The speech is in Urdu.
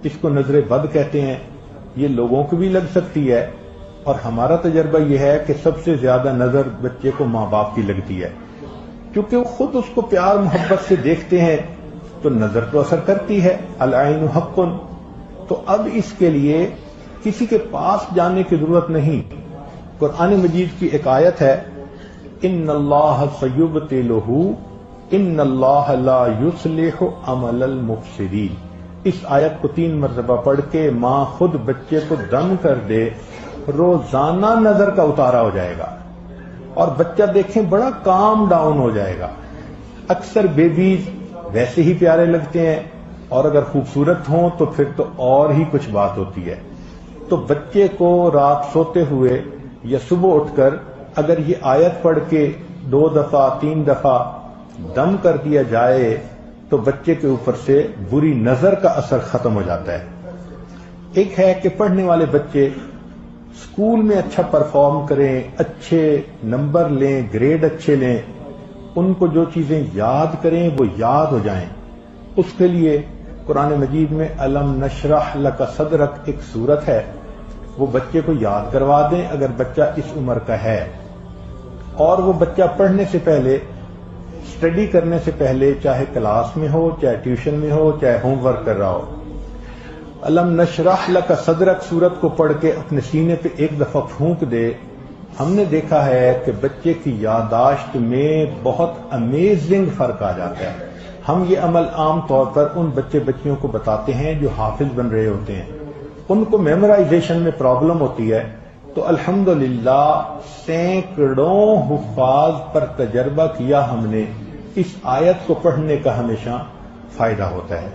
اس کو نظر بد کہتے ہیں، یہ لوگوں کو بھی لگ سکتی ہے، اور ہمارا تجربہ یہ ہے کہ سب سے زیادہ نظر بچے کو ماں باپ کی لگتی ہے، کیونکہ وہ خود اس کو پیار محبت سے دیکھتے ہیں تو نظر تو اثر کرتی ہے، العین حق۔ تو اب اس کے لیے کسی کے پاس جانے کی ضرورت نہیں، قرآن مجید کی ایک آیت ہے، ان اللہ سیبطلہ ان اللہ لا یصلح عمل المفسدین۔ اس آیت کو 3 مرتبہ پڑھ کے ماں خود بچے کو دم کر دے، روزانہ نظر کا اتارا ہو جائے گا، اور بچہ دیکھیں بڑا کام ڈاؤن ہو جائے گا۔ اکثر بیبیز ویسے ہی پیارے لگتے ہیں، اور اگر خوبصورت ہوں تو پھر تو اور ہی کچھ بات ہوتی ہے۔ تو بچے کو رات سوتے ہوئے یا صبح اٹھ کر اگر یہ آیت پڑھ کے 2 دفعہ 3 دفعہ دم کر دیا جائے تو بچے کے اوپر سے بری نظر کا اثر ختم ہو جاتا ہے۔ ایک ہے کہ پڑھنے والے بچے اسکول میں اچھا پرفارم کریں، اچھے نمبر لیں، گریڈ اچھے لیں، ان کو جو چیزیں یاد کریں وہ یاد ہو جائیں۔ اس کے لیے قرآن مجید میں الم نشرح لک صدرک ایک سورت ہے، وہ بچے کو یاد کروا دیں اگر بچہ اس عمر کا ہے، اور وہ بچہ پڑھنے سے پہلے، اسٹڈی کرنے سے پہلے، چاہے کلاس میں ہو، چاہے ٹیوشن میں ہو، چاہے ہوم ورک کر رہا ہو، الم نشرح لک صدرک سورت کو پڑھ کے اپنے سینے پہ ایک دفعہ پھونک دے۔ ہم نے دیکھا ہے کہ بچے کی یادداشت میں بہت امیزنگ فرق آ جاتا ہے۔ ہم یہ عمل عام طور پر ان بچیوں کو بتاتے ہیں جو حافظ بن رہے ہوتے ہیں، ان کو میمورائزیشن میں پرابلم ہوتی ہے، تو الحمدللہ سینکڑوں حفاظ پر تجربہ کیا ہم نے، اس آیت کو پڑھنے کا ہمیشہ فائدہ ہوتا ہے۔